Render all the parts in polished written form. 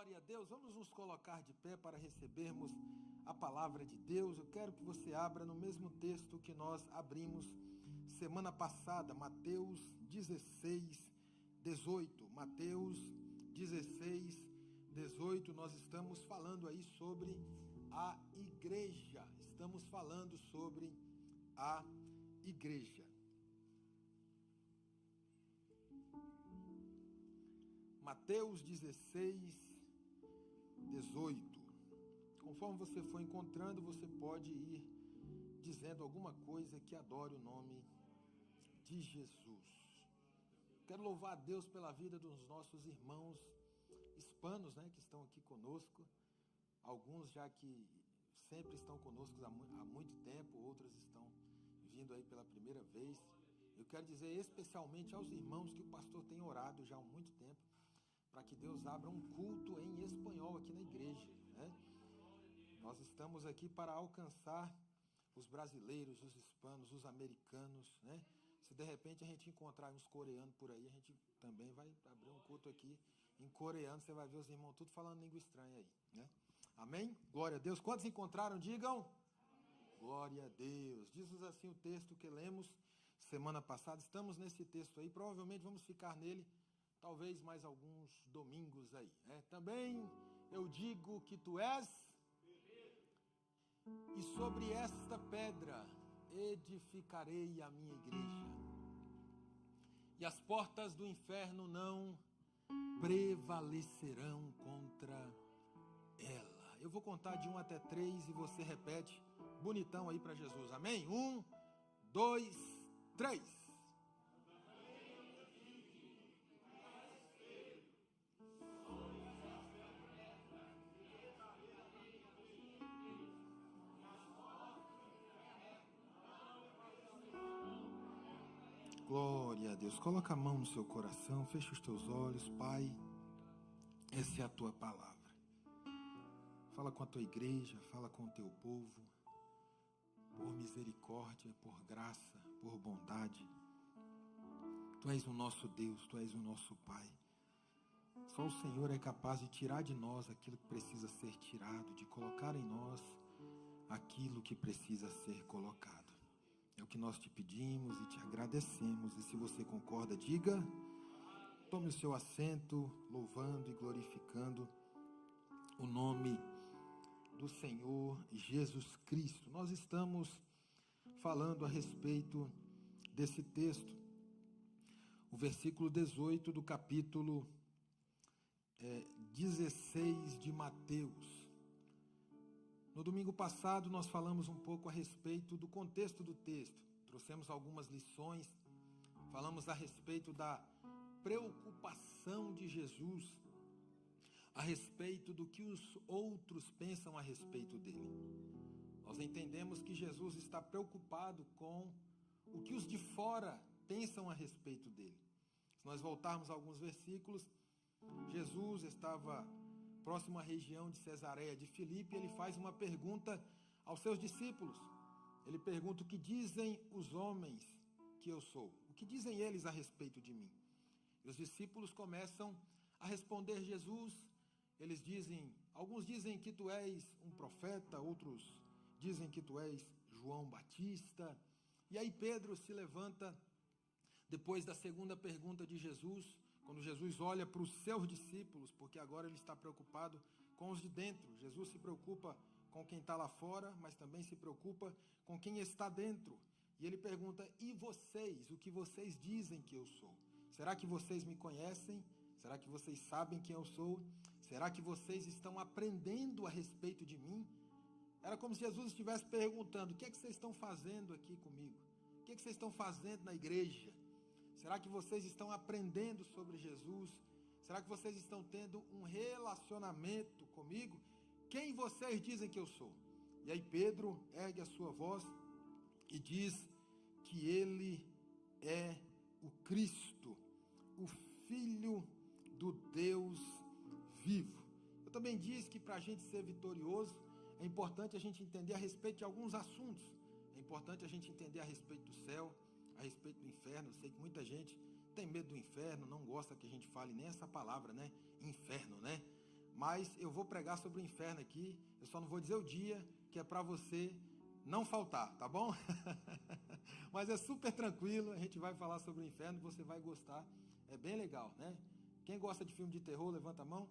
Glória a Deus. Vamos nos colocar de pé para recebermos a palavra de Deus. Eu quero que você abra no mesmo texto que nós abrimos semana passada, Mateus 16, 18. Mateus 16, 18. Nós estamos falando aí sobre a igreja. Estamos falando sobre a igreja. Mateus 16, 18. Conforme você for encontrando, você pode ir dizendo alguma coisa que adore o nome de Jesus. Quero louvar a Deus pela vida dos nossos irmãos hispanos, que estão aqui conosco. Alguns já que sempre estão conosco há muito tempo, outros estão vindo aí pela primeira vez. Eu quero dizer especialmente aos irmãos que o pastor tem orado já há muito tempo, para que Deus abra um culto em espanhol aqui na igreja, Nós estamos aqui para alcançar os brasileiros, os hispanos, os americanos, Se de repente a gente encontrar uns coreanos por aí, a gente também vai abrir um culto aqui em coreano. Você vai ver os irmãos tudo falando língua estranha aí, Amém? Glória a Deus. Quantos encontraram? Digam. Amém. Glória a Deus. Diz-nos assim o texto que lemos semana passada. Estamos nesse texto aí. Provavelmente vamos ficar nele talvez mais alguns domingos aí. Também eu digo que tu és, e sobre esta pedra edificarei a minha igreja, e as portas do inferno não prevalecerão contra ela. Eu vou contar de 1 até 3 e você repete bonitão aí para Jesus. Amém? 1, 2, 3. Glória a Deus. Coloca a mão no seu coração, fecha os teus olhos. Pai, essa é a tua palavra. Fala com a tua igreja, fala com o teu povo, por misericórdia, por graça, por bondade. Tu és o nosso Deus, tu és o nosso Pai. Só o Senhor é capaz de tirar de nós aquilo que precisa ser tirado, de colocar em nós aquilo que precisa ser colocado. É o que nós te pedimos e te agradecemos. E se você concorda, diga. Tome o seu assento, louvando e glorificando o nome do Senhor Jesus Cristo. Nós estamos falando a respeito desse texto. O versículo 18 do capítulo 16 de Mateus. No domingo passado nós falamos um pouco a respeito do contexto do texto. Trouxemos algumas lições, falamos a respeito da preocupação de Jesus, a respeito do que os outros pensam a respeito dele. Nós entendemos que Jesus está preocupado com o que os de fora pensam a respeito dele. Se nós voltarmos a alguns versículos, Jesus estava próximo à região de Cesareia de Filipe, ele faz uma pergunta aos seus discípulos. Ele pergunta: o que dizem os homens que eu sou? O que dizem eles a respeito de mim? E os discípulos começam a responder Jesus. Eles dizem, alguns dizem que tu és um profeta, outros dizem que tu és João Batista. E aí Pedro se levanta depois da segunda pergunta de Jesus, quando Jesus olha para os seus discípulos, porque agora ele está preocupado com os de dentro. Jesus se preocupa com quem está lá fora, mas também se preocupa com quem está dentro. E ele pergunta: e vocês? O que vocês dizem que eu sou? Será que vocês me conhecem? Será que vocês sabem quem eu sou? Será que vocês estão aprendendo a respeito de mim? Era como se Jesus estivesse perguntando: o que é que vocês estão fazendo aqui comigo? O que é que vocês estão fazendo na igreja? Será que vocês estão aprendendo sobre Jesus? Será que vocês estão tendo um relacionamento comigo? Quem vocês dizem que eu sou? E aí Pedro ergue a sua voz e diz que ele é o Cristo, o Filho do Deus vivo. Eu também disse que para a gente ser vitorioso, é importante a gente entender a respeito de alguns assuntos. É importante a gente entender a respeito do céu, a respeito do inferno. Eu sei que muita gente tem medo do inferno, não gosta que a gente fale nem essa palavra, inferno, mas eu vou pregar sobre o inferno aqui. Eu só não vou dizer o dia, que é para você não faltar, tá bom? Mas é super tranquilo, a gente vai falar sobre o inferno, você vai gostar, é bem legal, né? Quem gosta de filme de terror, levanta a mão.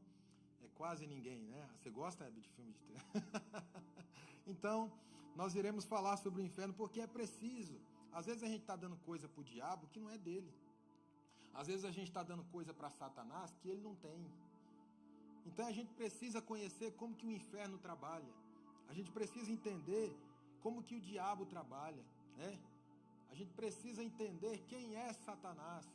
É quase ninguém, né? Você gosta, Hebe, de filme de terror? Então, nós iremos falar sobre o inferno porque é preciso. Às vezes a gente está dando coisa para o diabo que não é dele. Às vezes a gente está dando coisa para Satanás que ele não tem. Então a gente precisa conhecer como que o inferno trabalha. A gente precisa entender como que o diabo trabalha, né? A gente precisa entender quem é Satanás.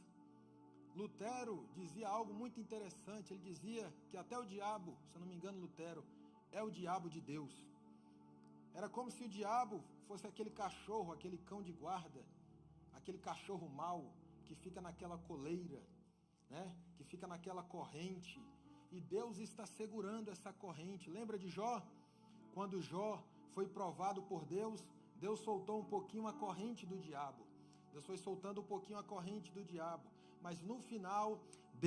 Lutero dizia algo muito interessante. Ele dizia que até o diabo, se eu não me engano, Lutero, é o diabo de Deus. Era como se o diabo fosse aquele cachorro, aquele cão de guarda, aquele cachorro mau que fica naquela coleira, né? Que fica naquela corrente. E Deus está segurando essa corrente. Lembra de Jó? Quando Jó foi provado por Deus, Deus soltou um pouquinho a corrente do diabo. Deus foi soltando um pouquinho a corrente do diabo. Mas no final,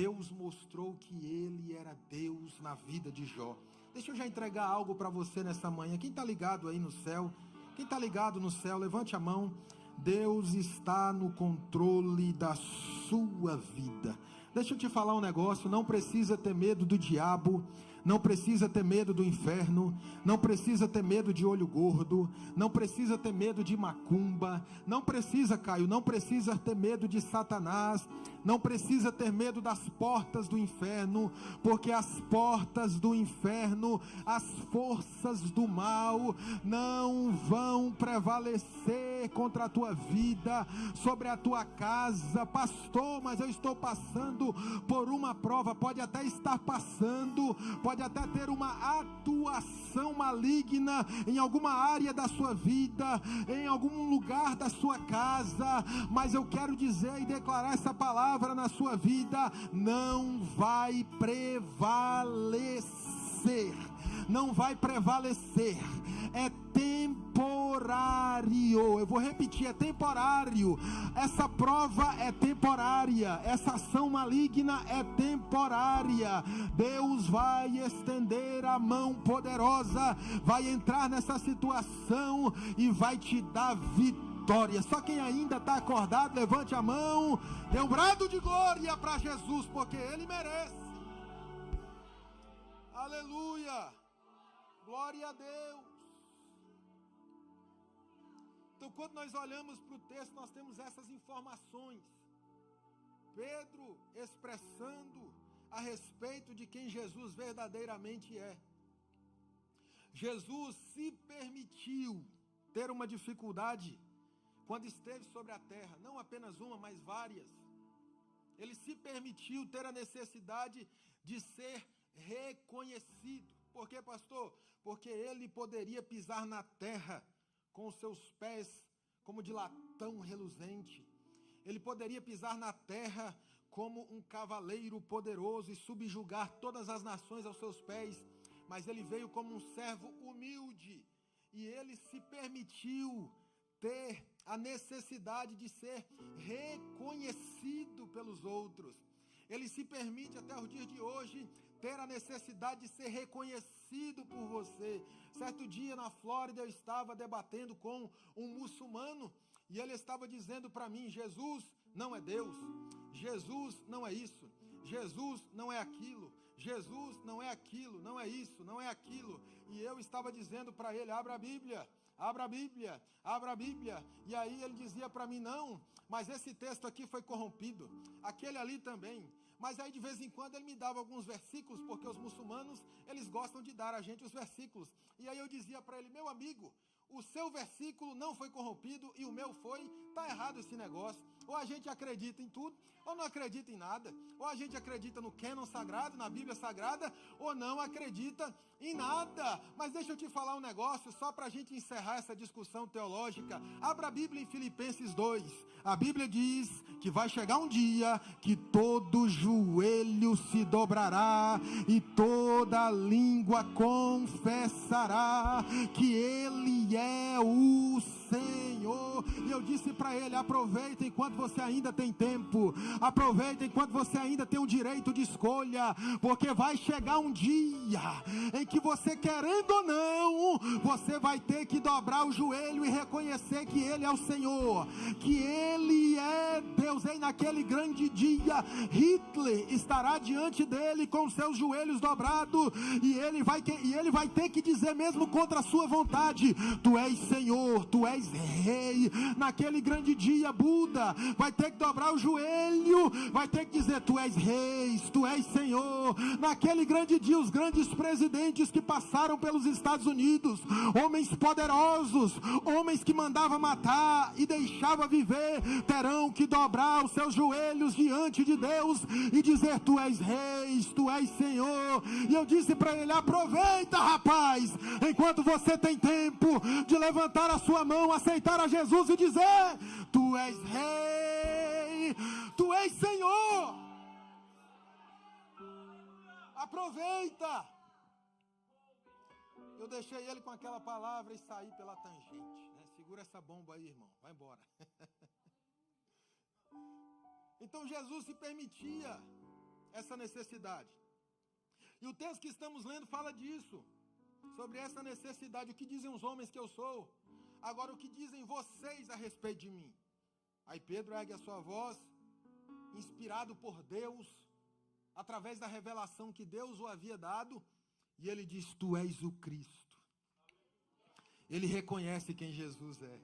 Deus mostrou que Ele era Deus na vida de Jó. Deixa eu já entregar algo para você nessa manhã. Quem está ligado aí no céu? Quem está ligado no céu, levante a mão. Deus está no controle da sua vida. Deixa eu te falar um negócio, não precisa ter medo do diabo, não precisa ter medo do inferno, não precisa ter medo de olho gordo, não precisa ter medo de macumba, não precisa, Caio, não precisa ter medo de Satanás, não precisa ter medo das portas do inferno, porque as portas do inferno, as forças do mal, não vão prevalecer contra a tua vida, sobre a tua casa. Pastor, mas eu estou passando por uma prova. Pode até estar passando, pode até ter uma atuação maligna em alguma área da sua vida, em algum lugar da sua casa, mas eu quero dizer e declarar essa palavra na sua vida: não vai prevalecer, não vai prevalecer, é temporário. Eu vou repetir, é temporário. Essa prova é temporária, essa ação maligna é temporária. Deus vai estender a mão poderosa, vai entrar nessa situação e vai te dar vitória. Só quem ainda está acordado, levante a mão, dê um brado de glória para Jesus, porque Ele merece. Aleluia, glória a Deus. Então, quando nós olhamos para o texto, nós temos essas informações. Pedro expressando a respeito de quem Jesus verdadeiramente é. Jesus se permitiu ter uma dificuldade quando esteve sobre a terra, não apenas uma, mas várias. Ele se permitiu ter a necessidade de ser reconhecido. Por quê, pastor? Porque ele poderia pisar na terra com os seus pés como de latão reluzente. Ele poderia pisar na terra como um cavaleiro poderoso e subjugar todas as nações aos seus pés, mas ele veio como um servo humilde, e ele se permitiu ter a necessidade de ser reconhecido pelos outros. Ele se permite até os dias de hoje ter a necessidade de ser reconhecido por você. Certo dia na Flórida eu estava debatendo com um muçulmano e ele estava dizendo para mim: Jesus não é Deus, Jesus não é isso, Jesus não é aquilo, Jesus não é aquilo, não é isso, não é aquilo. E eu estava dizendo para ele: abra a Bíblia, abra a Bíblia, abra a Bíblia. E aí ele dizia para mim: não, mas esse texto aqui foi corrompido, aquele ali também. Mas aí de vez em quando ele me dava alguns versículos, porque os muçulmanos, eles gostam de dar a gente os versículos. E aí eu dizia para ele: meu amigo, o seu versículo não foi corrompido e o meu foi. Está errado esse negócio. Ou a gente acredita em tudo, ou não acredita em nada. Ou a gente acredita no cânon sagrado, na Bíblia Sagrada, ou não acredita em nada. Mas deixa eu te falar um negócio, só para a gente encerrar essa discussão teológica. Abra a Bíblia em Filipenses 2. A Bíblia diz que vai chegar um dia que todo joelho se dobrará e toda língua confessará que Ele é o Senhor. E eu disse para ele: aproveita enquanto você ainda tem tempo, aproveita enquanto você ainda tem o direito de escolha, porque vai chegar um dia em que você, querendo ou não, você vai ter que dobrar o joelho e reconhecer que Ele é o Senhor, que Ele é Deus. E naquele grande dia, Hitler estará diante dele com seus joelhos dobrados, e ele vai ter que dizer, mesmo contra a sua vontade: tu és Senhor, tu és Rei. Naquele grande dia, Buda vai ter que dobrar o joelho, vai ter que dizer: tu és Rei, tu és Senhor. Naquele grande dia, os grandes presidentes que passaram pelos Estados Unidos, homens poderosos, homens que mandavam matar e deixavam viver, terão que dobrar os seus joelhos diante de Deus e dizer: tu és Rei, tu és Senhor. E eu disse para ele: aproveita, rapaz, enquanto você tem tempo de levantar a sua mão, aceitar a Jesus e dizer: tu és Rei, tu és Senhor. Aproveita. Eu deixei ele com aquela palavra e saí pela tangente, né? Segura essa bomba aí, irmão, vai embora. Então Jesus se permitia essa necessidade. E o texto que estamos lendo fala disso, sobre essa necessidade. O que dizem os homens que eu sou? Agora, o que dizem vocês a respeito de mim? Aí Pedro ergue a sua voz, inspirado por Deus, através da revelação que Deus o havia dado, e ele diz: tu és o Cristo. Ele reconhece quem Jesus é.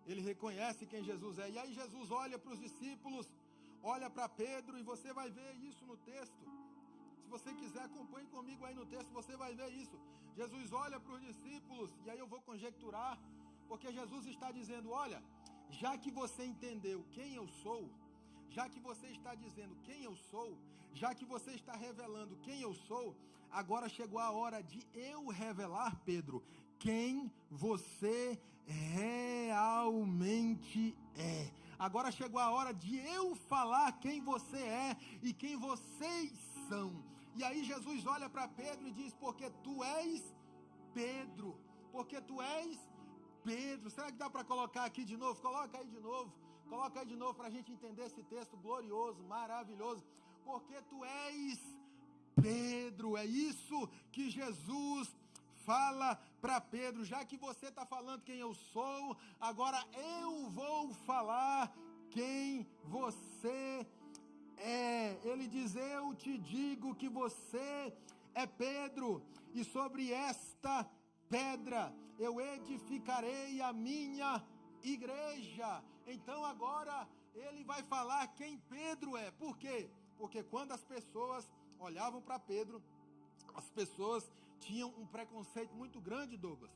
Ele reconhece quem Jesus é. E aí Jesus olha para os discípulos, olha para Pedro, e você vai ver isso no texto. Se você quiser, acompanhe comigo aí no texto, você vai ver isso. Jesus olha para os discípulos, e aí eu vou conjecturar, porque Jesus está dizendo: olha, já que você entendeu quem eu sou, já que você está dizendo quem eu sou, já que você está revelando quem eu sou, agora chegou a hora de eu revelar, Pedro, quem você realmente é. Agora chegou a hora de eu falar quem você é e quem vocês são. E aí Jesus olha para Pedro e diz: porque tu és Pedro, porque tu és Pedro. Será que dá para colocar aqui de novo? Coloca aí de novo para a gente entender esse texto glorioso, maravilhoso. Porque tu és Pedro. É isso que Jesus fala para Pedro: já que você está falando quem eu sou, agora eu vou falar quem você é. Ele diz: eu te digo que você é Pedro, e sobre esta pedra eu edificarei a minha igreja. Então agora ele vai falar quem Pedro é. Por quê? Porque quando as pessoas olhavam para Pedro, as pessoas tinham um preconceito muito grande, Douglas.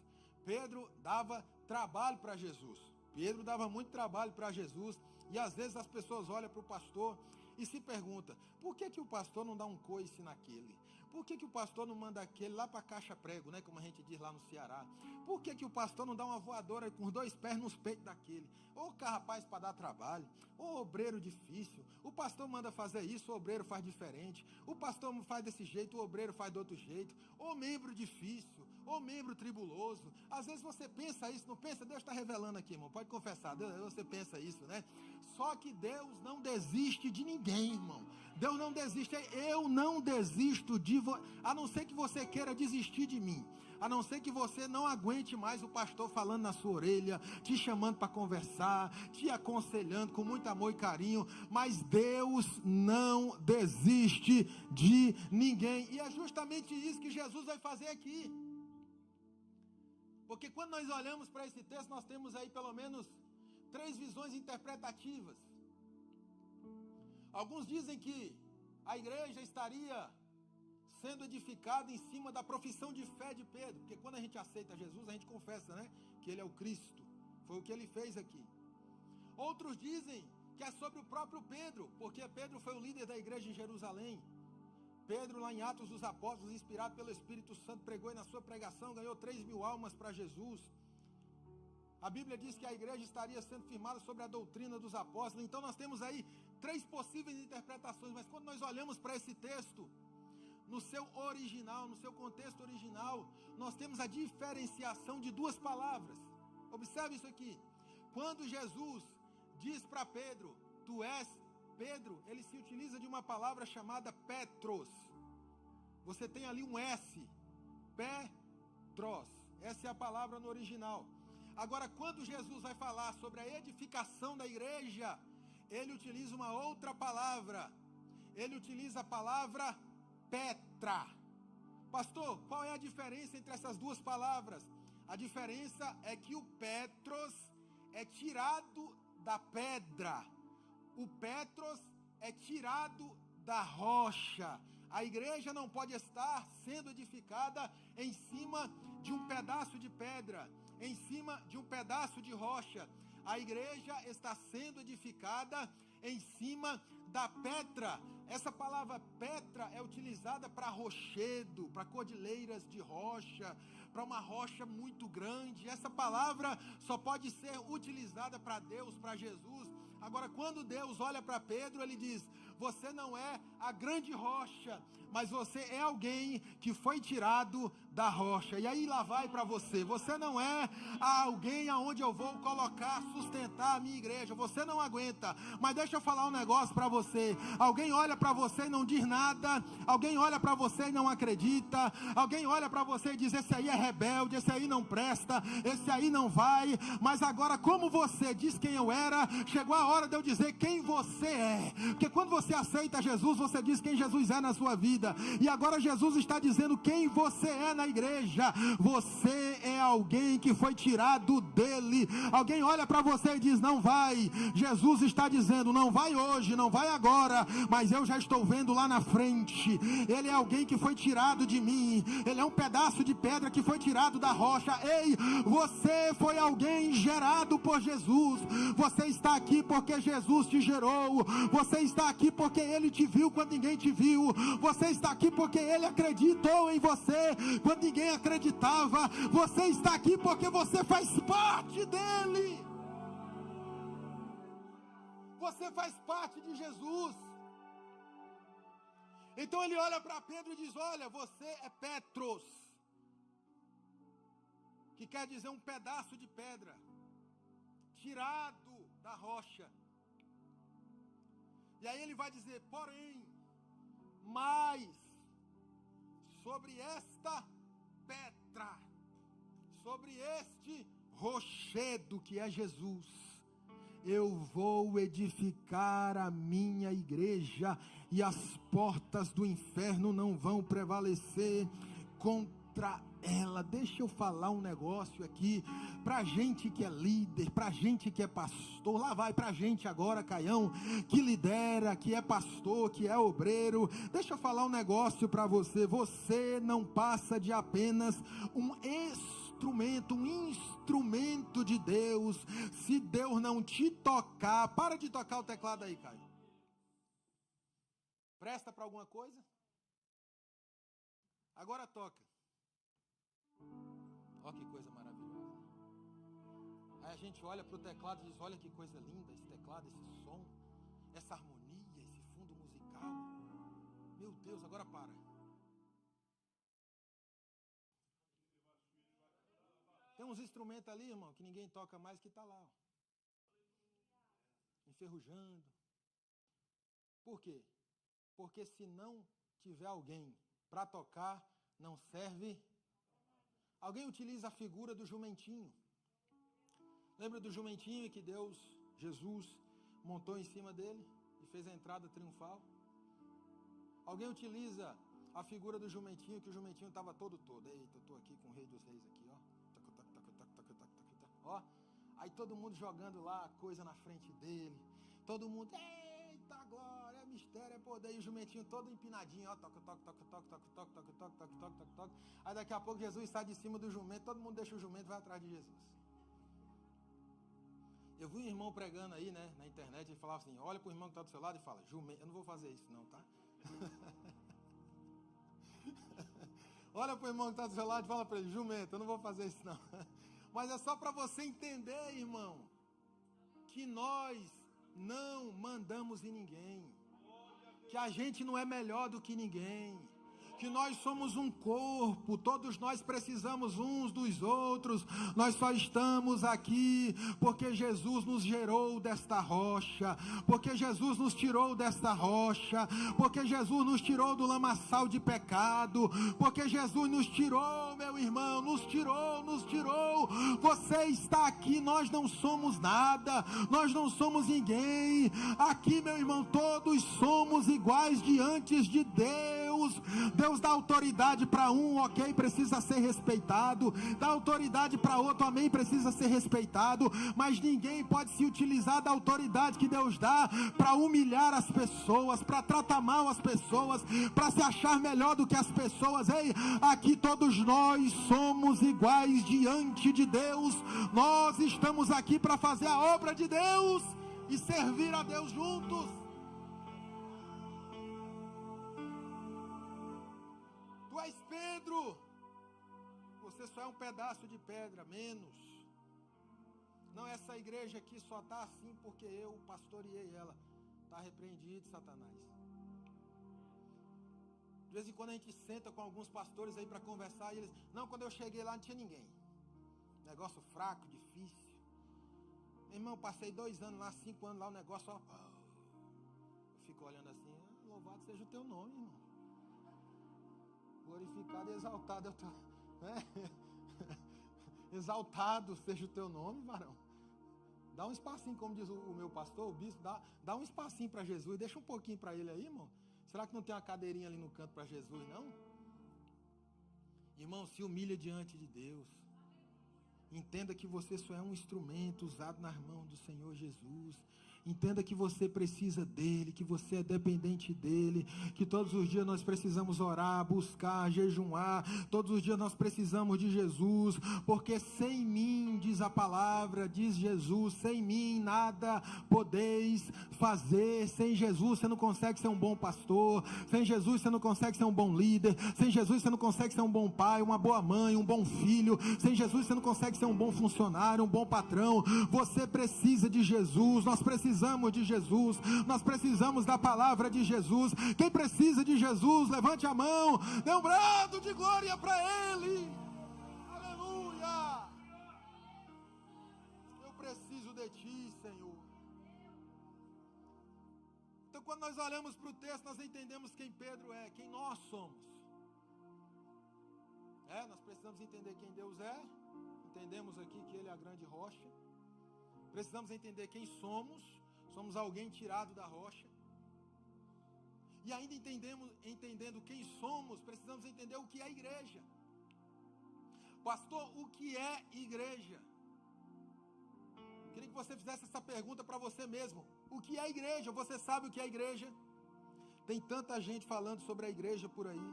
Pedro dava trabalho para Jesus. Pedro dava muito trabalho para Jesus. E às vezes as pessoas olham para o pastor e se perguntam: por que o pastor não dá um coice naquele? Por que o pastor não manda aquele lá para a caixa prego, né? Como a gente diz lá no Ceará. Por que o pastor não dá uma voadora com os 2 pés nos peitos daquele? Ô rapaz para dar trabalho, ô obreiro difícil. O pastor manda fazer isso, o obreiro faz diferente. O pastor faz desse jeito, o obreiro faz do outro jeito. Ô membro difícil, ô membro tribuloso. Às vezes você pensa isso, não pensa? Deus está revelando aqui, irmão, pode confessar, você pensa isso, né? Só que Deus não desiste de ninguém, irmão. Deus não desiste. Eu não desisto de você, a não ser que você queira desistir de mim. A não ser que você não aguente mais o pastor falando na sua orelha, te chamando para conversar, te aconselhando com muito amor e carinho. Mas Deus não desiste de ninguém. E é justamente isso que Jesus vai fazer aqui. Porque quando nós olhamos para esse texto, nós temos aí pelo menos 3 visões interpretativas. Alguns dizem que a igreja estaria sendo edificada em cima da profissão de fé de Pedro, porque quando a gente aceita Jesus, a gente confessa, né, que ele é o Cristo. Foi o que ele fez aqui. Outros dizem que é sobre o próprio Pedro, porque Pedro foi o líder da igreja em Jerusalém. Pedro, lá em Atos dos Apóstolos, inspirado pelo Espírito Santo, pregou, e na sua pregação ganhou 3.000 almas para Jesus. A Bíblia diz que a igreja estaria sendo firmada sobre a doutrina dos apóstolos. Então nós temos aí 3 possíveis interpretações, mas quando nós olhamos para esse texto, no seu original, no seu contexto original, nós temos a diferenciação de 2 palavras. Observe isso aqui. Quando Jesus diz para Pedro, tu és Pedro, ele se utiliza de uma palavra chamada Petros. Você tem ali um S, Petros. Essa é a palavra no original. Agora, quando Jesus vai falar sobre a edificação da igreja, ele utiliza uma outra palavra. Ele utiliza a palavra Petra. Pastor, qual é a diferença entre essas duas palavras? A diferença é que o Petros é tirado da pedra. O Petros é tirado da rocha. A igreja não pode estar sendo edificada em cima de um pedaço de pedra, em cima de um pedaço de rocha. A igreja está sendo edificada em cima da Petra. Essa palavra Petra é utilizada para rochedo, para cordilheiras de rocha, para uma rocha muito grande. Essa palavra só pode ser utilizada para Deus, para Jesus. Agora, quando Deus olha para Pedro, ele diz: você não é a grande rocha, mas você é alguém que foi tirado da rocha. E aí lá vai para você. Você não é alguém aonde eu vou colocar, sustentar a minha igreja. Você não aguenta. Mas deixa eu falar um negócio para você. Alguém olha para você e não diz nada. Alguém olha para você e não acredita. Alguém olha para você e diz: esse aí é rebelde, esse aí não presta, esse aí não vai. Mas agora, como você diz quem eu era, chegou a hora de eu dizer quem você é. Porque quando você aceita Jesus, você diz quem Jesus é na sua vida. E agora Jesus está dizendo quem você é na igreja. Você é alguém que foi tirado dele. Alguém olha para você e diz: não vai. Jesus está dizendo: não vai hoje, não vai agora, mas eu já estou vendo lá na frente. Ele é alguém que foi tirado de mim. Ele é um pedaço de pedra que foi tirado da rocha. Ei, você foi alguém gerado por Jesus. Você está aqui porque Jesus te gerou. Você está aqui porque ele te viu quando ninguém te viu. Você está aqui porque ele acreditou em você quando ninguém acreditava. Você está aqui porque você faz parte dele. Você faz parte de Jesus. Então ele olha para Pedro e diz: olha, você é Petros, que quer dizer um pedaço de pedra tirado da rocha. E aí ele vai dizer: porém, mas sobre esta pedra, sobre este rochedo que é Jesus, eu vou edificar a minha igreja, e as portas do inferno não vão prevalecer contra ela. Deixa eu falar um negócio aqui, pra gente que é líder, pra gente que é pastor, lá vai pra gente agora, Caião, que lidera, que é pastor, que é obreiro. Deixa eu falar um negócio pra você. Você não passa de apenas um instrumento de Deus. Se Deus não te tocar, para de tocar o teclado aí, Caio. Presta para alguma coisa? Agora toca. Olha que coisa maravilhosa. Aí a gente olha para o teclado e diz: olha que coisa linda esse teclado, esse som, essa harmonia, esse fundo musical. Meu Deus, agora para. Tem uns instrumentos ali, irmão, que ninguém toca mais, que está lá, ó, enferrujando. Por quê? Porque se não tiver alguém para tocar, não serve. Alguém utiliza a figura do jumentinho. Lembra do jumentinho que Jesus, montou em cima dele e fez a entrada triunfal? Alguém utiliza a figura do jumentinho, que o jumentinho estava todo. Eita, eu estou aqui com o Rei dos Reis aqui, ó. Ó, aí todo mundo jogando lá coisa na frente dele. Todo mundo, eita glória, é mistério, é poder. E o jumentinho todo empinadinho, ó, toca. Aí daqui a pouco Jesus sai de cima do jumento, todo mundo deixa o jumento e vai atrás de Jesus. Eu vi um irmão pregando aí, né, na internet, ele falava assim: olha pro irmão que está do seu lado e fala: jumento, eu não vou fazer isso não, tá? Olha pro irmão que está do seu lado e fala para ele: jumento, eu não vou fazer isso não. Mas é só para você entender, irmão, que nós não mandamos em ninguém, que a gente não é melhor do que ninguém, que nós somos um corpo, todos nós precisamos uns dos outros, nós só estamos aqui porque Jesus nos gerou desta rocha, porque Jesus nos tirou desta rocha, porque Jesus nos tirou do lamaçal de pecado, porque Jesus nos tirou, meu irmão, nos tirou, você está aqui, nós não somos nada, nós não somos ninguém, aqui, meu irmão, todos somos iguais diante de Deus. Deus dá autoridade para um, ok, precisa ser respeitado, dá autoridade para outro, amém, precisa ser respeitado, mas ninguém pode se utilizar da autoridade que Deus dá para humilhar as pessoas, para tratar mal as pessoas, para se achar melhor do que as pessoas. Ei, aqui todos nós somos iguais diante de Deus, nós estamos aqui para fazer a obra de Deus e servir a Deus juntos. Tu és Pedro, você só é um pedaço de pedra, menos. Não, essa igreja aqui só está assim porque eu pastoreei ela. Está repreendido, Satanás. De vez em quando a gente senta com alguns pastores aí para conversar e eles, não, quando eu cheguei lá não tinha ninguém. Negócio fraco, difícil. Meu irmão, passei 2 anos lá, 5 anos lá, o negócio, ó, eu fico olhando assim, louvado seja o teu nome, irmão. Glorificado e exaltado é o teu, né? Exaltado seja o teu nome, varão. Dá um espacinho, como diz o meu pastor, o bispo, dá um espacinho para Jesus, deixa um pouquinho para ele aí, irmão. Será que não tem uma cadeirinha ali no canto para Jesus, não? Irmão, se humilha diante de Deus. Entenda que você só é um instrumento usado nas mãos do Senhor Jesus. Entenda que você precisa dele, que você é dependente dele, que todos os dias nós precisamos orar, buscar, jejuar, todos os dias nós precisamos de Jesus, porque sem mim, diz a palavra, diz Jesus, sem mim nada podeis fazer. Sem Jesus você não consegue ser um bom pastor, sem Jesus você não consegue ser um bom líder, sem Jesus você não consegue ser um bom pai, uma boa mãe, um bom filho, sem Jesus você não consegue ser um bom funcionário, um bom patrão. Você precisa de Jesus, nós precisamos de Jesus, nós precisamos da palavra de Jesus. Quem precisa de Jesus, levante a mão, dê um brado de glória para Ele. Aleluia! Eu preciso de Ti, Senhor. Então, quando nós olhamos para o texto, nós entendemos quem Pedro é, quem nós somos. Nós precisamos entender quem Deus é. Entendemos aqui que Ele é a grande rocha. Precisamos entender quem somos. Somos alguém tirado da rocha. E ainda entendendo quem somos, precisamos entender o que é igreja. Pastor, o que é igreja? Queria que você fizesse essa pergunta para você mesmo. O que é igreja? Você sabe o que é igreja? Tem tanta gente falando sobre a igreja por aí.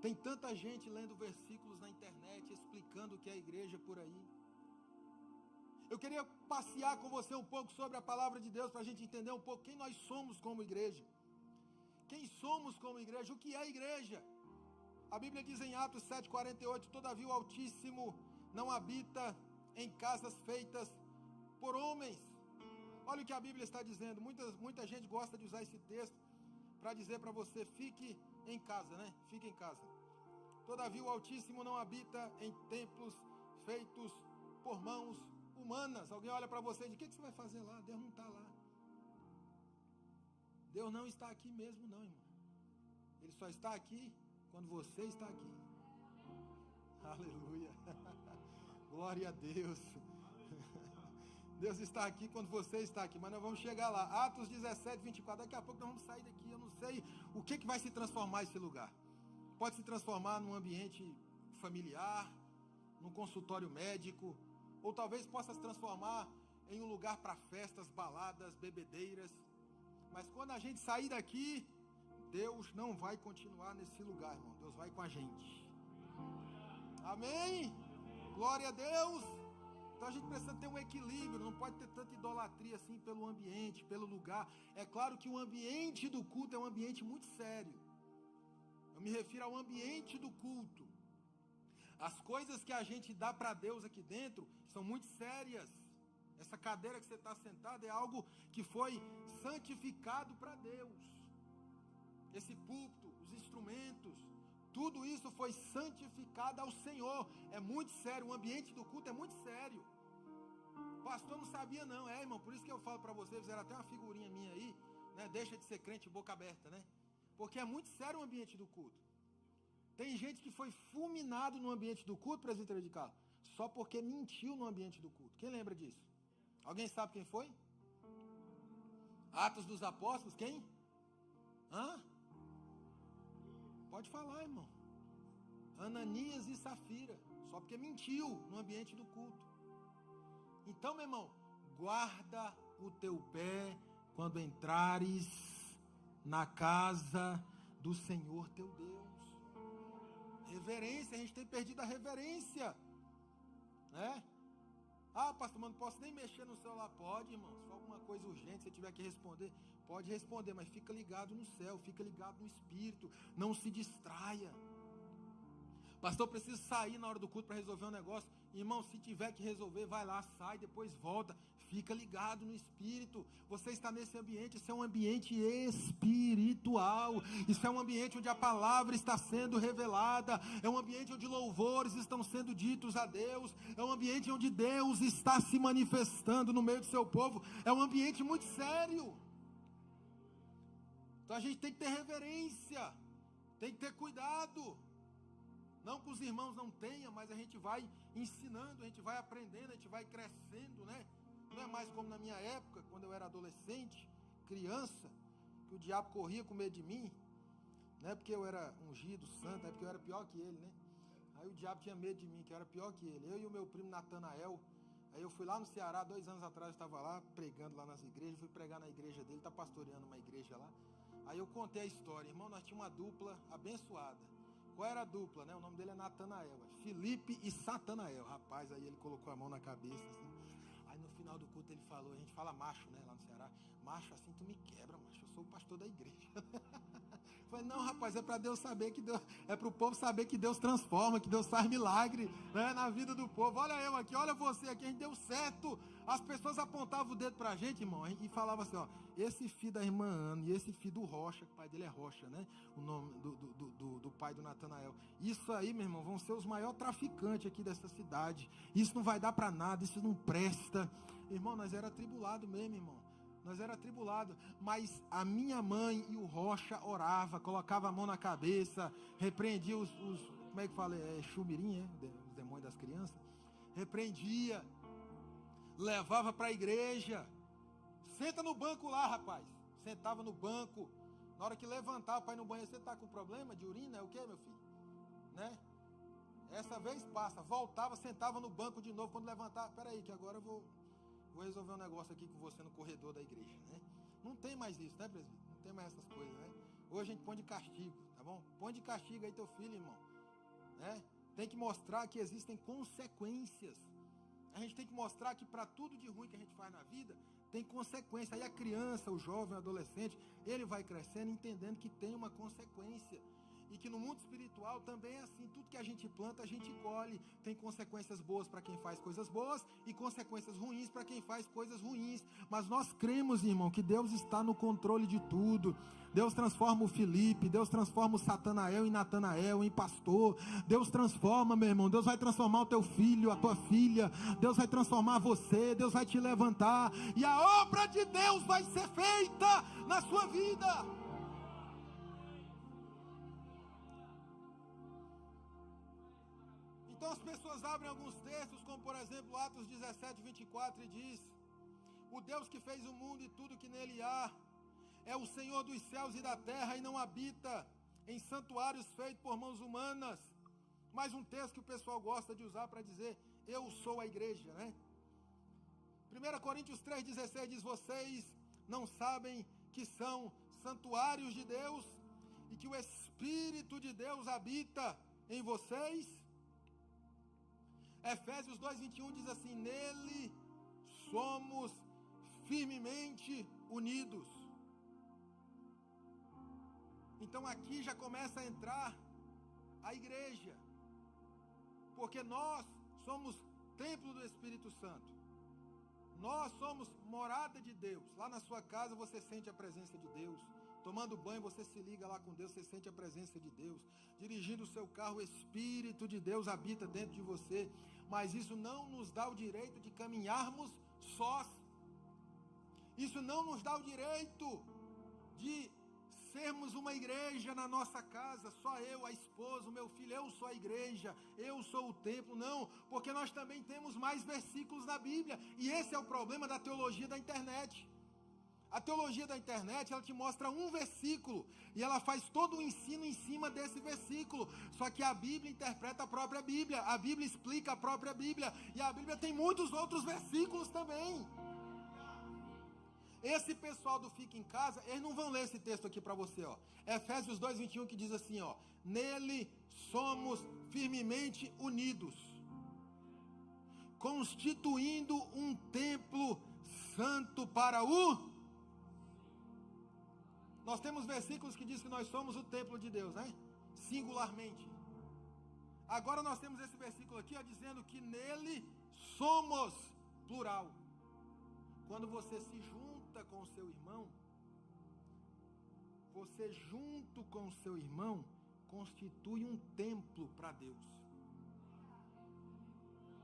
Tem tanta gente lendo versículos na internet, explicando o que é igreja por aí. Eu queria passear com você um pouco sobre a palavra de Deus, para a gente entender um pouco quem nós somos como igreja. Quem somos como igreja? O que é igreja? A Bíblia diz em Atos 7,48, todavia o Altíssimo não habita em casas feitas por homens. Olha o que a Bíblia está dizendo. Muita gente gosta de usar esse texto para dizer para você, fique em casa, né? Fique em casa. Todavia o Altíssimo não habita em templos feitos por mãos humanas. Alguém olha para você e diz, o que você vai fazer lá? Deus não está lá. Deus não está aqui mesmo não, irmão. Ele só está aqui quando você está aqui. Aleluia. Glória a Deus. Deus está aqui quando você está aqui, mas nós vamos chegar lá. Atos 17, 24, daqui a pouco nós vamos sair daqui. Eu não sei o que vai se transformar esse lugar. Pode se transformar num ambiente familiar, num consultório médico, ou talvez possa se transformar em um lugar para festas, baladas, bebedeiras. Mas quando a gente sair daqui, Deus não vai continuar nesse lugar, irmão. Deus vai com a gente. Amém? Glória a Deus. Então a gente precisa ter um equilíbrio, não pode ter tanta idolatria assim pelo ambiente, pelo lugar. É claro que o ambiente do culto é um ambiente muito sério. Eu me refiro ao ambiente do culto. As coisas que a gente dá para Deus aqui dentro são muito sérias. Essa cadeira que você está sentado é algo que foi santificado para Deus. esse púlpito, os instrumentos, tudo isso foi santificado ao Senhor. É muito sério, o ambiente do culto é muito sério. O pastor não sabia não, irmão, por isso que eu falo para vocês, fizeram até uma figurinha minha aí, né? Deixa de ser crente boca aberta, né? Porque é muito sério o ambiente do culto. Tem gente que foi fulminado no ambiente do culto, presbítero de Carlos, só porque mentiu no ambiente do culto. Quem lembra disso? Alguém sabe quem foi? Atos dos Apóstolos, quem? Pode falar, irmão. Ananias e Safira, só porque mentiu no ambiente do culto. Então, meu irmão, guarda o teu pé quando entrares na casa do Senhor teu Deus. Reverência, a gente tem perdido a reverência, né? Pastor, mas não posso nem mexer no celular. Pode, irmão, se for alguma coisa urgente, se tiver que responder, pode responder, mas fica ligado no céu, fica ligado no Espírito, não se distraia. Pastor, preciso sair na hora do culto para resolver um negócio. Irmão, se tiver que resolver, vai lá, sai, depois volta. Fica ligado no Espírito. Você está nesse ambiente, isso é um ambiente espiritual. Isso é um ambiente onde a palavra está sendo revelada. É um ambiente onde louvores estão sendo ditos a Deus. É um ambiente onde Deus está se manifestando no meio do seu povo. É um ambiente muito sério. Então a gente tem que ter reverência. Tem que ter cuidado. Não que os irmãos não tenham, mas a gente vai ensinando, a gente vai aprendendo, a gente vai crescendo, né? Não é mais como na minha época, quando eu era adolescente, criança, que o diabo corria com medo de mim, não é porque eu era ungido, santo, é porque eu era pior que ele, né? Aí o diabo tinha medo de mim, que eu era pior que ele. Eu e o meu primo Natanael, aí eu fui lá no Ceará, 2 anos atrás, eu estava lá, pregando lá nas igrejas, fui pregar na igreja dele, está pastoreando uma igreja lá. Aí eu contei a história, irmão, nós tínhamos uma dupla abençoada. Qual era a dupla, né? O nome dele é Natanael, Felipe e Satanael. Rapaz, aí ele colocou a mão na cabeça, assim. Aí no final do culto ele falou, a gente fala macho, né, lá no Ceará. Macho, assim tu me quebra, macho, eu sou o pastor da igreja. Falei, não, rapaz, é para Deus saber que Deus, é para o povo saber que Deus transforma, que Deus faz milagre, né, na vida do povo. Olha eu aqui, olha você aqui, a gente deu certo. As pessoas apontavam o dedo pra gente, irmão, e falavam assim, ó, esse filho da irmã Ana e esse filho do Rocha, que o pai dele é Rocha, né, o nome do pai do Natanael. Isso aí, meu irmão, vão ser os maiores traficantes aqui dessa cidade. Isso não vai dar para nada, isso não presta. Irmão, nós era atribulado mesmo, irmão. Nós era atribulado, mas a minha mãe e o Rocha orava, colocava a mão na cabeça, repreendia os como é que fala, chumirim, os demônios das crianças, repreendia, levava para a igreja, senta no banco lá, rapaz, sentava no banco, na hora que levantava para ir no banheiro, você está com problema de urina, é o que, meu filho? Né? Essa vez passa, voltava, sentava no banco de novo, quando levantava, peraí, que agora eu vou resolver um negócio aqui com você no corredor da igreja, né? Não tem mais isso, né, presbítero? Não tem mais essas coisas, né? Hoje a gente põe de castigo, tá bom? Põe de castigo aí teu filho, irmão, né? Tem que mostrar que existem consequências. A gente tem que mostrar que para tudo de ruim que a gente faz na vida, tem consequência. Aí a criança, o jovem, o adolescente, ele vai crescendo entendendo que tem uma consequência. E que no mundo espiritual também é assim, tudo que a gente planta, a gente colhe. Tem consequências boas para quem faz coisas boas e consequências ruins para quem faz coisas ruins. Mas nós cremos, irmão, que Deus está no controle de tudo. Deus transforma o Felipe, Deus transforma o Satanael em Natanael, em pastor. Deus transforma, meu irmão, Deus vai transformar o teu filho, a tua filha. Deus vai transformar você, Deus vai te levantar. E a obra de Deus vai ser feita na sua vida. Então as pessoas abrem alguns textos, como por exemplo Atos 17, 24, e diz: o Deus que fez o mundo e tudo que nele há, é o Senhor dos céus e da terra, e não habita em santuários feitos por mãos humanas. Mais um texto que o pessoal gosta de usar para dizer, eu sou a igreja, né? 1 Coríntios 3,16 diz, vocês não sabem que são santuários de Deus, e que o Espírito de Deus habita em vocês? Efésios 2:21 diz assim, nele somos firmemente unidos. Então aqui já começa a entrar a igreja, porque nós somos templo do Espírito Santo, nós somos morada de Deus. Lá na sua casa você sente a presença de Deus Tomando banho, você se liga lá com Deus, você sente a presença de Deus. Dirigindo o seu carro, o Espírito de Deus habita dentro de você. Mas isso não nos dá o direito de caminharmos sós. Isso não nos dá o direito de sermos uma igreja na nossa casa, só eu, a esposa, o meu filho, eu sou a igreja, eu sou o templo, não, porque nós também temos mais versículos na Bíblia, e esse é o problema da teologia da internet. A teologia da internet, ela te mostra um versículo, e ela faz todo o ensino em cima desse versículo, só que a Bíblia interpreta a própria Bíblia, a Bíblia explica a própria Bíblia, e a Bíblia tem muitos outros versículos também. Esse pessoal do Fica em Casa, eles não vão ler esse texto aqui para você, ó. Efésios 2:21 que diz assim, ó: nele somos firmemente unidos, constituindo um templo santo para o... Nós temos versículos que diz que nós somos o templo de Deus, né? Singularmente. Agora nós temos esse versículo aqui, ó, dizendo que nele somos, plural. Quando você se junta com o seu irmão, você junto com o seu irmão constitui um templo para Deus.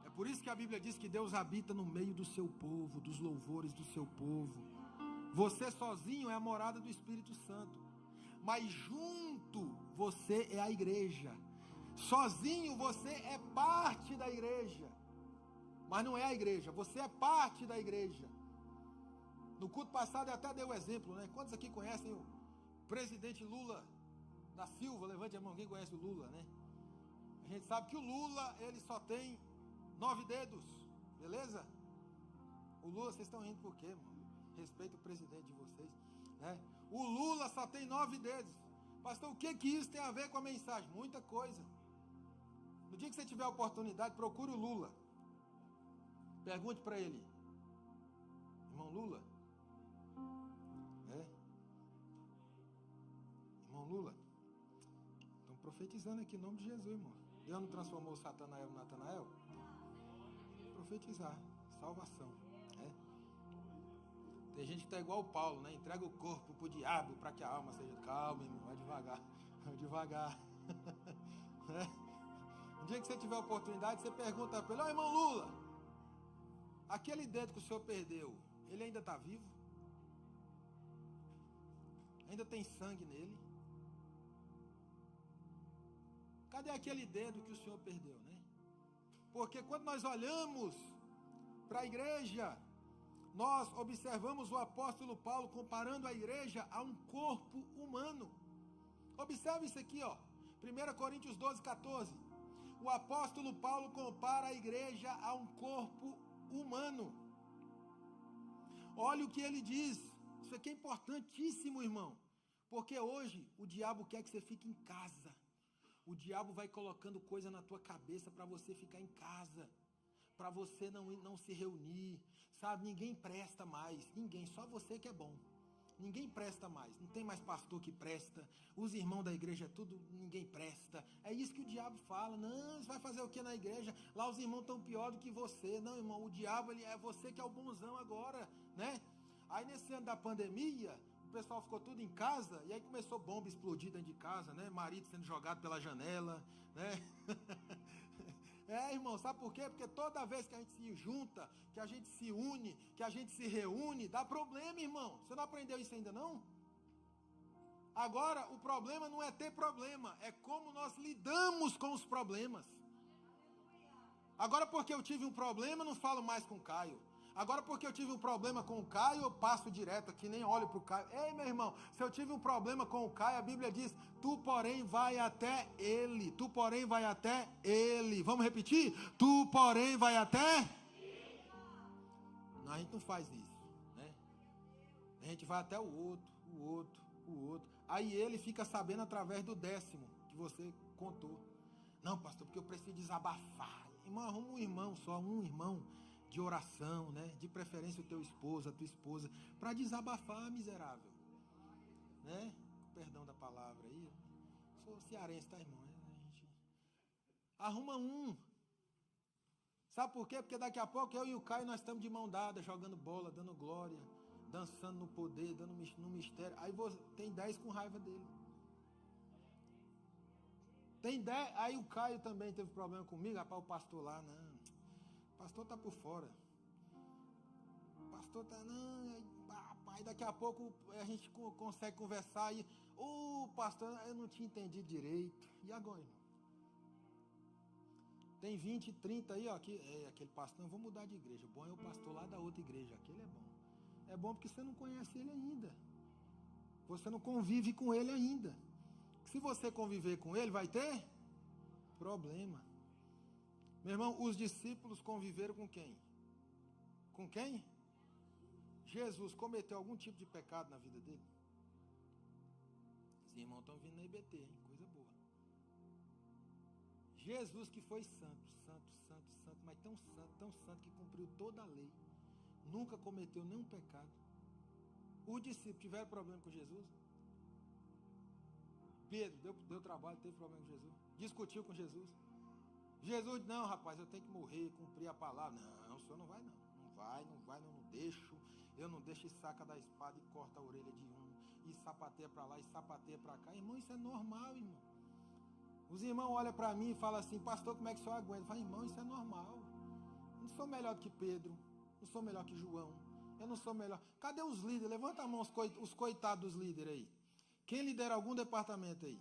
É por isso que a Bíblia diz que Deus habita no meio do seu povo, dos louvores do seu povo. Você sozinho é a morada do Espírito Santo, mas junto você é a igreja. Sozinho você é parte da igreja, mas não é a igreja, você é parte da igreja. No culto passado eu até dei o exemplo, né? Quantos aqui conhecem o presidente Lula da Silva? Levante a mão, quem conhece o Lula, né? A gente sabe que o Lula, ele só tem 9 dedos, beleza? O Lula, vocês estão rindo por quê, mano? Respeito o presidente de vocês, né? O Lula só tem 9 dedos. Pastor, o que isso tem a ver com a mensagem? Muita coisa. No dia que você tiver a oportunidade, procure o Lula. Pergunte para ele: irmão Lula, irmão Lula, estão profetizando aqui em nome de Jesus, irmão. Deus não transformou Satanael em Natanael? Profetizar, salvação, né? Tem gente que está igual o Paulo, né? Entrega o corpo para o diabo, para que a alma seja... Calma, irmão, vai devagar, vai devagar. No dia que você tiver a oportunidade, você pergunta para ele: ó, irmão Lula, aquele dedo que o senhor perdeu, ele ainda está vivo? Ainda tem sangue nele? Cadê aquele dedo que o senhor perdeu, né? Porque quando nós olhamos para a igreja, nós observamos o apóstolo Paulo comparando a igreja a um corpo humano. Observe isso aqui, ó. 1 Coríntios 12:14. O apóstolo Paulo compara a igreja a um corpo humano. Olha o que ele diz. Isso aqui é importantíssimo, irmão. Porque hoje o diabo quer que você fique em casa. O diabo vai colocando coisa na tua cabeça para você ficar em casa, para você não se reunir, sabe? Ninguém presta mais, ninguém, só você que é bom. Ninguém presta mais, não tem mais pastor que presta, os irmãos da igreja tudo, ninguém presta. É isso que o diabo fala. Não, você vai fazer o que na igreja? Lá os irmãos estão pior do que você. Não, irmão, o diabo, ele é você que é o bonzão agora, né? Aí nesse ano da pandemia, o pessoal ficou tudo em casa, e aí começou bomba explodir dentro de casa, né? Marido sendo jogado pela janela, né? Irmão, sabe por quê? Porque toda vez que a gente se junta, que a gente se une, que a gente se reúne, dá problema, irmão. Você não aprendeu isso ainda, não? Agora, o problema não é ter problema, é como nós lidamos com os problemas. Agora, porque eu tive um problema, não falo mais com o Caio. Agora, porque eu tive um problema com o Caio, eu passo direto aqui, nem olho para o Caio. Ei, meu irmão, se eu tive um problema com o Caio, a Bíblia diz: tu, porém, vai até ele. Tu, porém, vai até ele. Vamos repetir? Tu, porém, vai até... Não, a gente não faz isso, né? A gente vai até o outro. Aí ele fica sabendo através do 10º que você contou. Não, pastor, porque eu preciso desabafar. Irmão, arruma um irmão só, um irmão de oração, né? De preferência o teu esposo, a tua esposa, para desabafar, miserável, né? Perdão da palavra aí. Sou cearense, tá, irmão? A gente arruma um. Sabe por quê? Porque daqui a pouco eu e o Caio nós estamos de mão dada, jogando bola, dando glória, dançando no poder, dando no mistério. Aí tem 10 com raiva dele. Tem 10, aí o Caio também teve problema comigo, rapaz, o pastor lá, não. O pastor tá por fora. O pastor tá, não, aí daqui a pouco a gente consegue conversar e, pastor, eu não tinha entendido direito. E agora, irmão? Tem 20, 30 aí, ó, aquele pastor, não, vou mudar de igreja. O bom é o pastor lá da outra igreja, aquele é bom. É bom porque você não conhece ele ainda. Você não convive com ele ainda. Se você conviver com ele, vai ter problema. Meu irmão, os discípulos conviveram com quem? Com quem? Jesus cometeu algum tipo de pecado na vida dele? Os irmãos estão vindo na IBT, hein? Coisa boa. Jesus que foi santo, mas tão santo que cumpriu toda a lei. Nunca cometeu nenhum pecado. Os discípulos tiveram problema com Jesus? Pedro deu trabalho, teve problema com Jesus? Discutiu com Jesus? Jesus, não, rapaz, eu tenho que morrer, cumprir a palavra. Não, o senhor não vai não. Não deixo. Eu não deixo e saca da espada e corta a orelha de um. E sapateia para lá e sapateia para cá. Irmão, isso é normal, irmão. Os irmãos olham para mim e falam assim, pastor, como é que o senhor aguenta? Eu falo, irmão, isso é normal. Eu não sou melhor do que Pedro. Não sou melhor que João. Eu não sou melhor. Cadê os líderes? Levanta a mão os coitados dos líderes aí. Quem lidera algum departamento aí?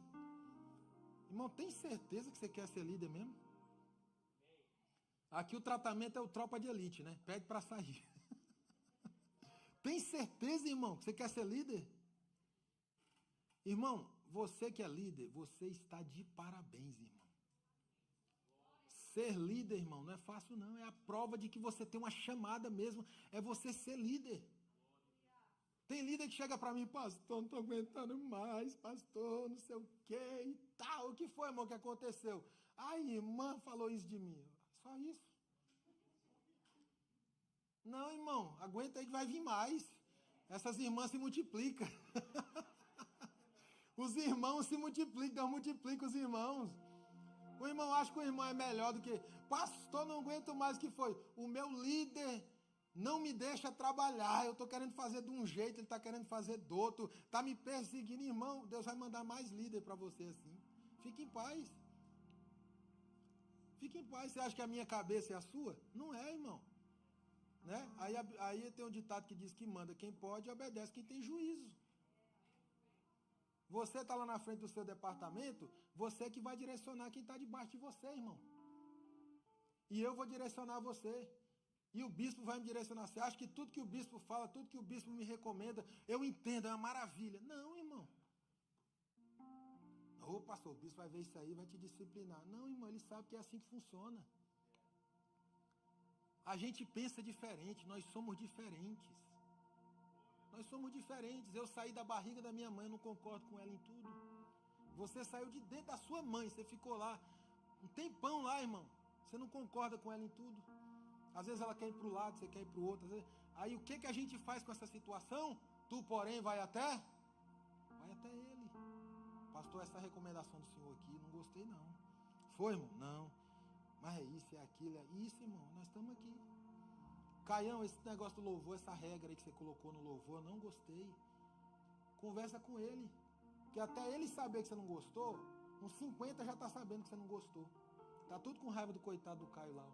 Irmão, tem certeza que você quer ser líder mesmo? Aqui o tratamento é o tropa de elite, né? Pede para sair. Tem certeza, irmão, que você quer ser líder? Irmão, você que é líder, você está de parabéns, irmão. Ser líder, irmão, não é fácil não. É a prova de que você tem uma chamada mesmo. É você ser líder. Tem líder que chega para mim, pastor, não estou aguentando mais, pastor, não sei o que e tal. O que foi, irmão, que aconteceu? A irmã falou isso de mim. Só isso. Não, irmão, aguenta aí que vai vir mais. Essas irmãs se multiplicam. Os irmãos se multiplicam, Deus multiplica os irmãos. O irmão acha que o irmão é melhor do que... Pastor, não aguento mais, o que foi? O meu líder não me deixa trabalhar, eu estou querendo fazer de um jeito, ele está querendo fazer do outro, está me perseguindo. Irmão, Deus vai mandar mais líder para você assim. Fique em paz. Fique em paz. Você acha que a minha cabeça é a sua? Não é, irmão. Né? Aí tem um ditado que diz que manda quem pode e obedece quem tem juízo. Você está lá na frente do seu departamento, você que vai direcionar quem está debaixo de você, irmão. E eu vou direcionar você. E o bispo vai me direcionar. Você acha que tudo que o bispo fala, tudo que o bispo me recomenda, eu entendo, é uma maravilha. Não, irmão. Ô, pastor, o bispo vai ver isso aí, vai te disciplinar. Não, irmão, ele sabe que é assim que funciona. A gente pensa diferente, nós somos diferentes. Nós somos diferentes. Eu saí da barriga da minha mãe, eu não concordo com ela em tudo. Você saiu de dentro da sua mãe, você ficou lá um tempão lá, irmão. Você não concorda com ela em tudo. Às vezes ela quer ir para o lado, você quer ir para o outro. Aí o que a gente faz com essa situação? Tu, porém, vai até ele. Pastor, essa recomendação do senhor aqui, não gostei não. Foi, irmão? Não. Mas é isso, é aquilo, é isso, irmão. Nós estamos aqui. Caião, esse negócio do louvor, essa regra aí que você colocou no louvor, eu não gostei. Conversa com ele. Que até ele saber que você não gostou, uns 50 já está sabendo que você não gostou. Tá tudo com raiva do coitado do Caio lá. Ó.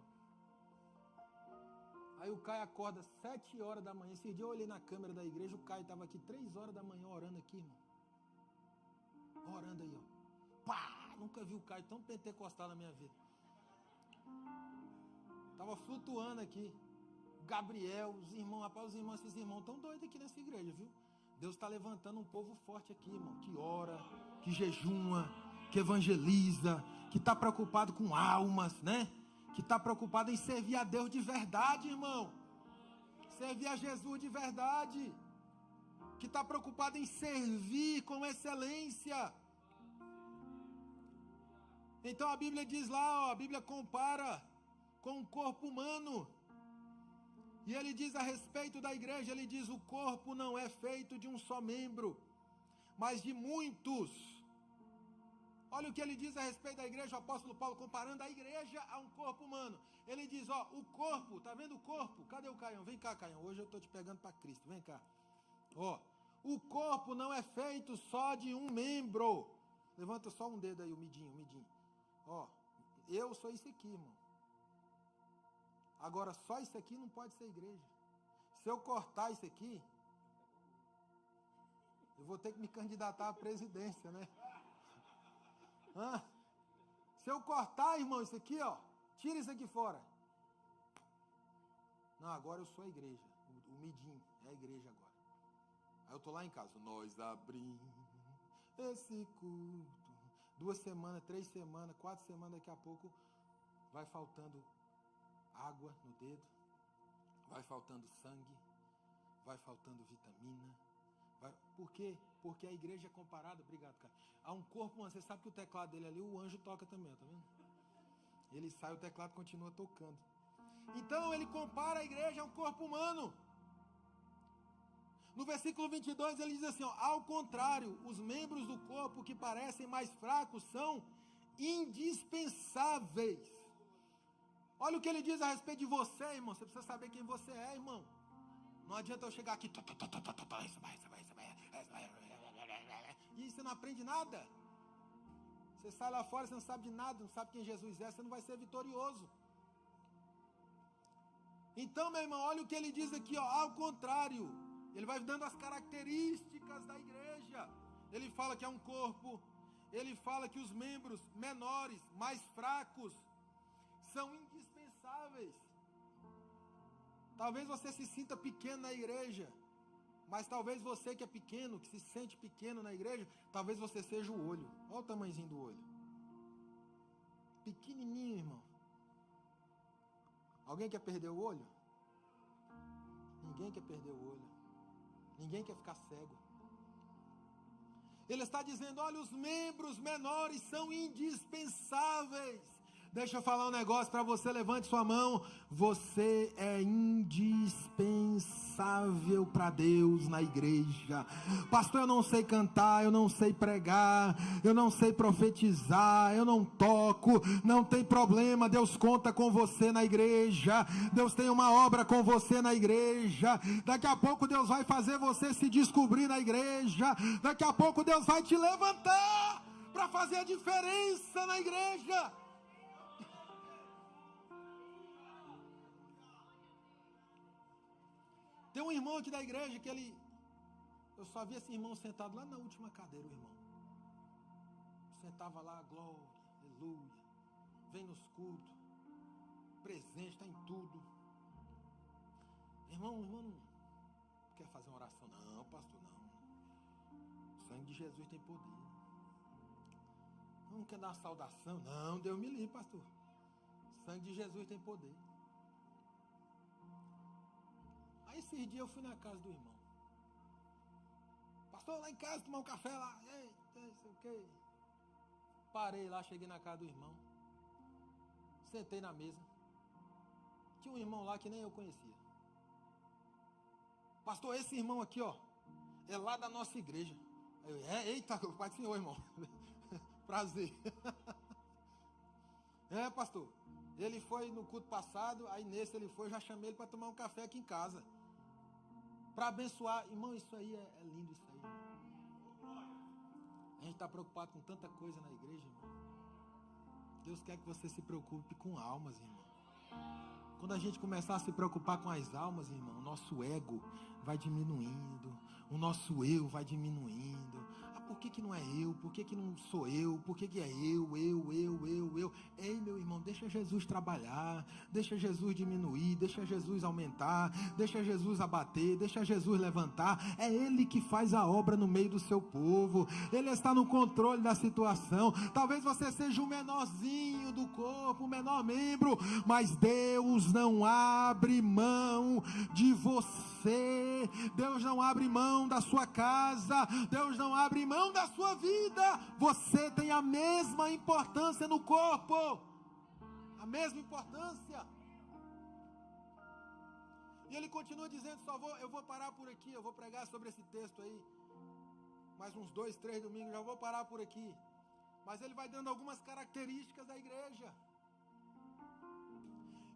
Aí o Caio acorda 7 horas da manhã. Esse dia eu olhei na câmera da igreja, o Caio estava aqui 3 horas da manhã orando aqui, irmão. Orando aí, ó. Pá! Nunca vi o Caio tão pentecostal na minha vida. Tava flutuando aqui. Gabriel, os irmãos, rapaz, esses irmãos estão doidos aqui nessa igreja, viu? Deus está levantando um povo forte aqui, irmão, que ora, que jejuma, que evangeliza, que está preocupado com almas, né? Que está preocupado em servir a Deus de verdade, irmão. Servir a Jesus de verdade. Que está preocupado em servir com excelência. Então a Bíblia diz lá, ó, a Bíblia compara com o corpo humano. E ele diz a respeito da igreja, ele diz, o corpo não é feito de um só membro, mas de muitos. Olha o que ele diz a respeito da igreja, o apóstolo Paulo comparando a igreja a um corpo humano. Ele diz, ó, o corpo, tá vendo o corpo? Cadê o Caião? Vem cá, Caião, hoje eu estou te pegando para Cristo, vem cá. Ó, o corpo não é feito só de um membro. Levanta só um dedo aí, o midinho. Ó, eu sou isso aqui, irmão. Agora, só isso aqui não pode ser igreja. Se eu cortar isso aqui, eu vou ter que me candidatar à presidência, né? Se eu cortar, irmão, isso aqui, ó, tira isso aqui fora. Não, agora eu sou a igreja. O midinho é a igreja agora. Aí eu tô lá em casa. Nós abrimos esse culto. 2 semanas, 3 semanas, 4 semanas, daqui a pouco vai faltando água no dedo, vai faltando sangue, vai faltando vitamina. Por quê? Porque a igreja é comparada, obrigado, cara, a um corpo humano. Você sabe que o teclado dele ali, o anjo toca também, tá vendo? Ele sai, o teclado continua tocando. Então ele compara a igreja a um corpo humano. No versículo 22 ele diz assim, ó, ao contrário, os membros do corpo que parecem mais fracos são indispensáveis. Olha o que ele diz a respeito de você, irmão. Você precisa saber quem você é, irmão. Não adianta eu chegar aqui e você não aprende nada. Você sai lá fora, você não sabe de nada, não sabe quem Jesus é, você não vai ser vitorioso. Então, meu irmão, olha o que ele diz aqui, ó, ao contrário, ele vai dando as características da igreja. Ele fala que é um corpo, ele fala que os membros menores, mais fracos, são indispensáveis. Talvez você se sinta pequeno na igreja, mas talvez você que é pequeno, que se sente pequeno na igreja, talvez você seja o olho. Olha o tamanhozinho do olho. Pequenininho, irmão. Alguém quer perder o olho? Ninguém quer perder o olho. Ninguém quer ficar cego. Ele está dizendo, olha, os membros menores são indispensáveis. Deixa eu falar um negócio para você, levante sua mão. Você é indispensável para Deus na igreja. Pastor, eu não sei cantar, eu não sei pregar, eu não sei profetizar, eu não toco, não tem problema, Deus conta com você na igreja. Deus tem uma obra com você na igreja. Daqui a pouco Deus vai fazer você se descobrir na igreja. Daqui a pouco Deus vai te levantar para fazer a diferença na igreja. Tem um irmão aqui da igreja que eu só vi esse irmão sentado lá na última cadeira, o irmão. Sentava lá, glória, aleluia. Vem nos cultos, presente, está em tudo. Irmão não quer fazer uma oração? Não, pastor, não. O sangue de Jesus tem poder. Não quer dar uma saudação? Não, Deus me livre, pastor. O sangue de Jesus tem poder. Aí esses dias eu fui na casa do irmão. Pastor, lá em casa tomar um café lá. Eita, não sei o quê. Parei lá, cheguei na casa do irmão. Sentei na mesa. Tinha um irmão lá que nem eu conhecia. Pastor, esse irmão aqui, ó, é lá da nossa igreja. Aí eu, eita, pai do Senhor, irmão. Prazer. Pastor. Ele foi no culto passado, aí nesse ele foi, já chamei ele para tomar um café aqui em casa. Para abençoar. Irmão, isso aí é lindo, isso aí, irmão. A gente está preocupado com tanta coisa na igreja, irmão. Deus quer que você se preocupe com almas, irmão. Quando a gente começar a se preocupar com as almas, irmão, o nosso ego vai diminuindo, o nosso eu vai diminuindo. Por que não é eu? Por que não sou eu? Por que é eu? Ei, meu irmão, deixa Jesus trabalhar, deixa Jesus diminuir, deixa Jesus aumentar, deixa Jesus abater, deixa Jesus levantar. É Ele que faz a obra no meio do seu povo. Ele está no controle da situação. Talvez você seja o menorzinho do corpo, o menor membro, mas Deus não abre mão de você. Deus não abre mão da sua casa. Deus não abre mão da sua vida. Você tem a mesma importância no corpo. A mesma importância. E ele continua dizendo, eu vou parar por aqui. Eu vou pregar sobre esse texto aí mais uns 2, 3 domingos. Já vou parar por aqui. Mas ele vai dando algumas características da igreja.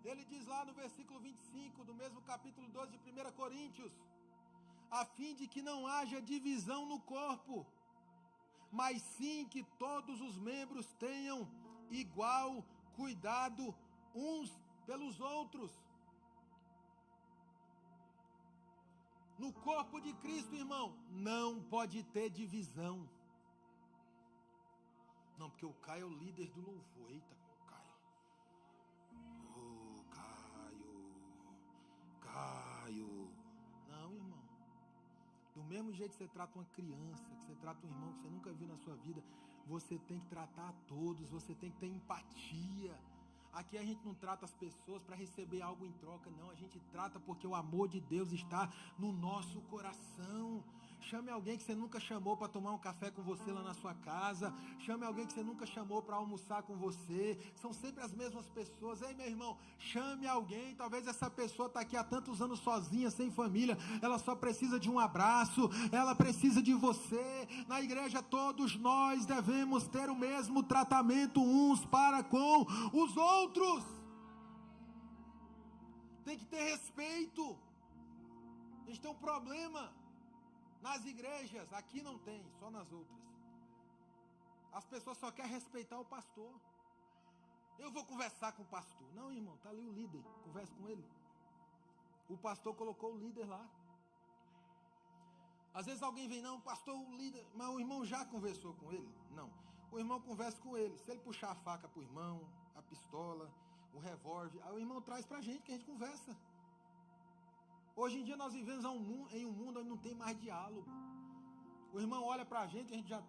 Ele diz lá no versículo 25 do mesmo capítulo 12 de 1 Coríntios: a fim de que não haja divisão no corpo, mas sim que todos os membros tenham igual cuidado uns pelos outros. No corpo de Cristo, irmão, não pode ter divisão. Não, porque o Caio é o líder do louvor. Eita, Caio. Não, irmão. Do mesmo jeito que você trata uma criança, que você trata um irmão que você nunca viu na sua vida, você tem que tratar a todos, você tem que ter empatia. Aqui a gente não trata as pessoas para receber algo em troca, não. A gente trata porque o amor de Deus está no nosso coração. Chame alguém que você nunca chamou para tomar um café com você lá na sua casa. Chame alguém que você nunca chamou para almoçar com você. São sempre as mesmas pessoas. Ei, meu irmão, chame alguém. Talvez essa pessoa está aqui há tantos anos sozinha, sem família. Ela só precisa de um abraço. Ela precisa de você. Na igreja todos nós devemos ter o mesmo tratamento uns para com os outros. Tem que ter respeito. A gente tem um problema nas igrejas, aqui não tem, só nas outras. As pessoas só querem respeitar o pastor. Eu vou conversar com o pastor. Não, irmão, está ali o líder, conversa com ele. O pastor colocou o líder lá. Às vezes alguém vem, não, pastor, o líder, mas o irmão já conversou com ele? Não, o irmão conversa com ele. Se ele puxar a faca para o irmão, a pistola, o revólver, aí o irmão traz para a gente, que a gente conversa. Hoje em dia nós vivemos em um mundo onde não tem mais diálogo. O irmão olha pra gente, a gente já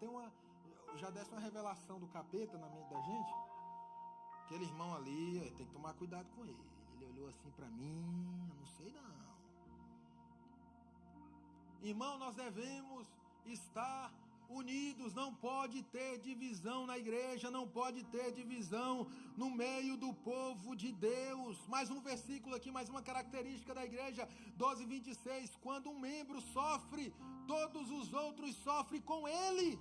desce uma revelação do capeta na mente da gente. Aquele irmão ali, tem que tomar cuidado com ele. Ele olhou assim pra mim, eu não sei não. Irmão, nós devemos estar unidos, não pode ter divisão na igreja, não pode ter divisão no meio do povo de Deus. Mais um versículo aqui, mais uma característica da igreja, 12:26, quando um membro sofre, todos os outros sofrem com ele.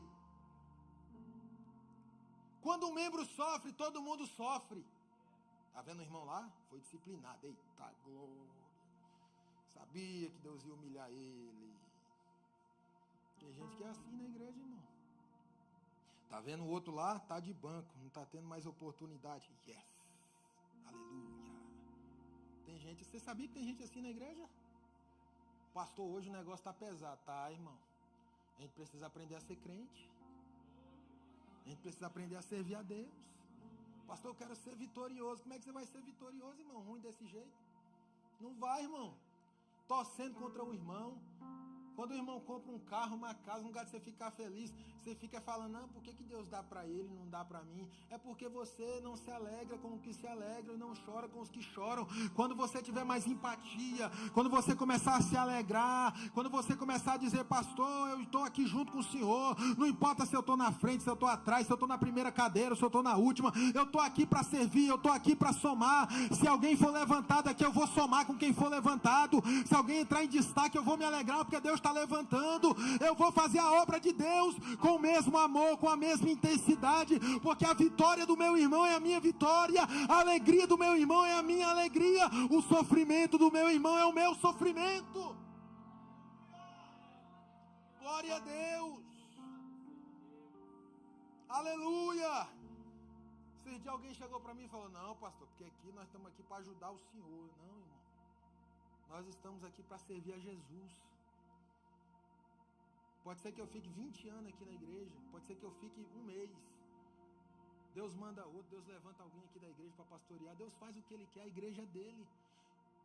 Quando um membro sofre, todo mundo sofre. Tá vendo o irmão lá? Foi disciplinado. Eita glória, sabia que Deus ia humilhar ele. Tem gente que é assim na igreja, irmão. Tá vendo o outro lá? Tá de banco, não tá tendo mais oportunidade. Yes, aleluia. Tem gente, você sabia que tem gente assim na igreja? Pastor, hoje o negócio tá pesado. Tá, irmão. A gente precisa aprender a ser crente. A gente precisa aprender a servir a Deus. Pastor, eu quero ser vitorioso. Como é que você vai ser vitorioso, irmão? Ruim desse jeito? Não vai, irmão. Torcendo contra o irmão. Quando o irmão compra um carro, uma casa, no lugar de você ficar feliz, você fica falando, não, por que Deus dá para ele e não dá para mim? É porque você não se alegra com os que se alegram e não chora com os que choram. Quando você tiver mais empatia, quando você começar a se alegrar, quando você começar a dizer, pastor, eu estou aqui junto com o senhor, não importa se eu estou na frente, se eu estou atrás, se eu estou na primeira cadeira, se eu estou na última, eu estou aqui para servir, eu estou aqui para somar. Se alguém for levantado aqui, eu vou somar com quem for levantado. Se alguém entrar em destaque, eu vou me alegrar, porque Deus está levantando. Eu vou fazer a obra de Deus com o mesmo amor, com a mesma intensidade, porque a vitória do meu irmão é a minha vitória, a alegria do meu irmão é a minha alegria, o sofrimento do meu irmão é o meu sofrimento. Glória a Deus, aleluia. Esse dia alguém chegou para mim e falou, não, pastor, porque aqui nós estamos aqui para ajudar o senhor. Não, irmão, nós estamos aqui para servir a Jesus. Pode ser que eu fique 20 anos aqui na igreja, pode ser que eu fique um mês. Deus manda outro, Deus levanta alguém aqui da igreja para pastorear, Deus faz o que Ele quer, a igreja é dele.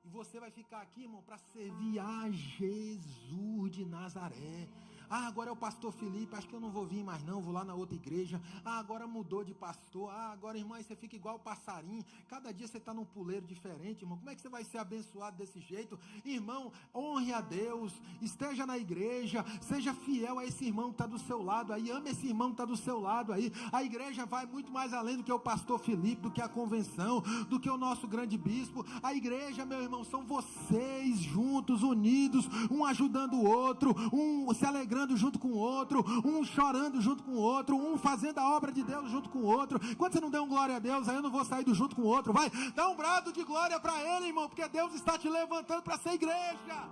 E você vai ficar aqui, irmão, para servir a Jesus de Nazaré. Ah, agora é o pastor Felipe, acho que eu não vou vir mais não, vou lá na outra igreja. Ah, agora mudou de pastor. Ah, agora, irmão, aí você fica igual o passarinho. Cada dia você está num puleiro diferente, irmão. Como é que você vai ser abençoado desse jeito? Irmão, honre a Deus, esteja na igreja, seja fiel a esse irmão que está do seu lado aí, ame esse irmão que está do seu lado aí. A igreja vai muito mais além do que o pastor Felipe, do que a convenção, do que o nosso grande bispo. A igreja, meu irmão, são vocês juntos, unidos, um ajudando o outro, um se alegrando junto com o outro, um chorando junto com o outro, um fazendo a obra de Deus junto com o outro. Quando você não der um glória a Deus, aí eu não vou sair do junto com o outro. Vai, dá um brado de glória para ele, irmão, porque Deus está te levantando para ser igreja.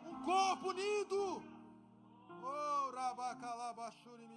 Um Corpo unido. Oh, rabacalabachuri.